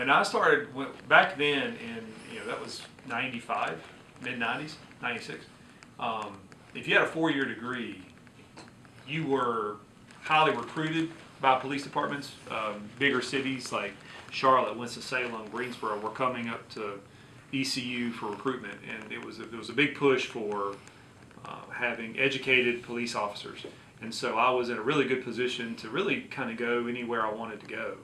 and I started back then that was 95, mid-90s, 96. If you had a 4-year degree, you were highly recruited by police departments. Bigger cities like Charlotte, Winston-Salem, Greensboro were coming up to ECU for recruitment, and it was a big push for having educated police officers. And so I was in a really good position to really kind of go anywhere I wanted to go,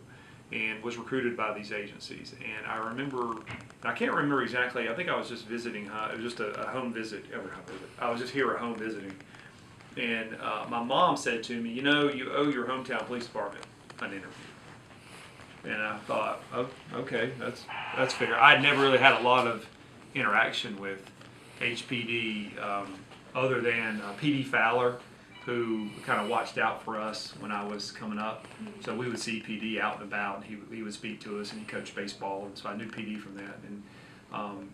and was recruited by these agencies. And I remember, I can't remember exactly, I think I was just visiting, it was just a home visit, I was just here at home visiting. And my mom said to me, you owe your hometown police department an interview. And I thought, oh, okay, that's fair. I'd never really had a lot of interaction with HPD other than PD Fowler, who kind of watched out for us when I was coming up. So we would see PD out and about, and he would speak to us, and he coached baseball, and so I knew PD from that. And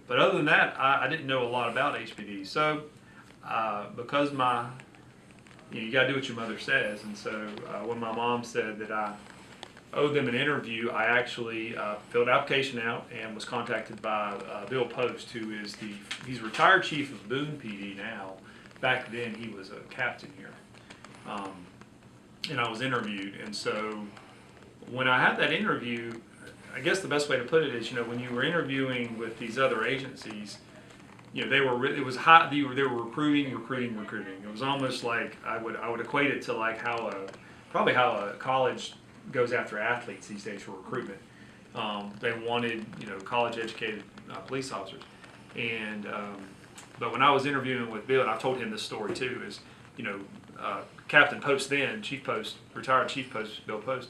but other than that, I didn't know a lot about HPD. So because you got to do what your mother says, and so when my mom said that I owed them an interview, I actually filled an application out and was contacted by Bill Post, who is he's retired chief of Boone PD now. Back then he was a captain here, and I was interviewed. And so when I had that interview, I guess the best way to put it is, when you were interviewing with these other agencies, it was hot. They were recruiting. It was almost like I would equate it to like how a college goes after athletes these days for recruitment. They wanted college educated police officers, and but when I was interviewing with Bill, and I told him this story too, is Captain Post then, Chief Post, retired Chief Post, Bill Post,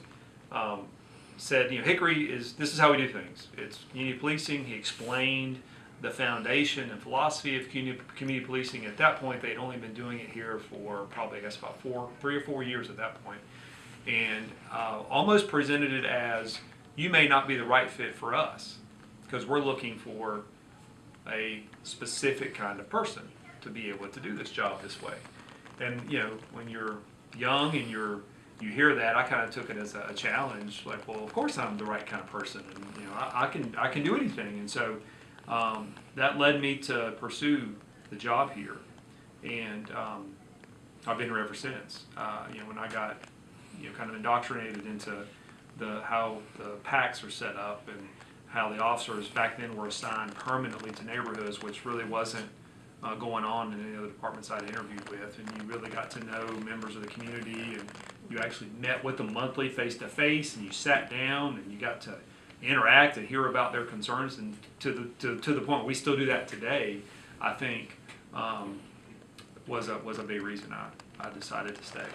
said Hickory this is how we do things. It's community policing. He explained the foundation and philosophy of community policing. At that point, they'd only been doing it here for probably, I guess, about 3 or 4 years at that point. And almost presented it as, you may not be the right fit for us, because we're looking for a specific kind of person to be able to do this job this way. And when you're young and you hear that, I kind of took it as a challenge. Like, well, of course I'm the right kind of person, and I can do anything. And so that led me to pursue the job here, and I've been here ever since. When I got kind of indoctrinated into how the packs are set up, and how the officers back then were assigned permanently to neighborhoods, which really wasn't going on in any of the departments I'd interviewed with. And you really got to know members of the community, and you actually met with them monthly face to face, and you sat down and you got to interact and hear about their concerns, and to the point we still do that today. I think was a big reason I decided to stay.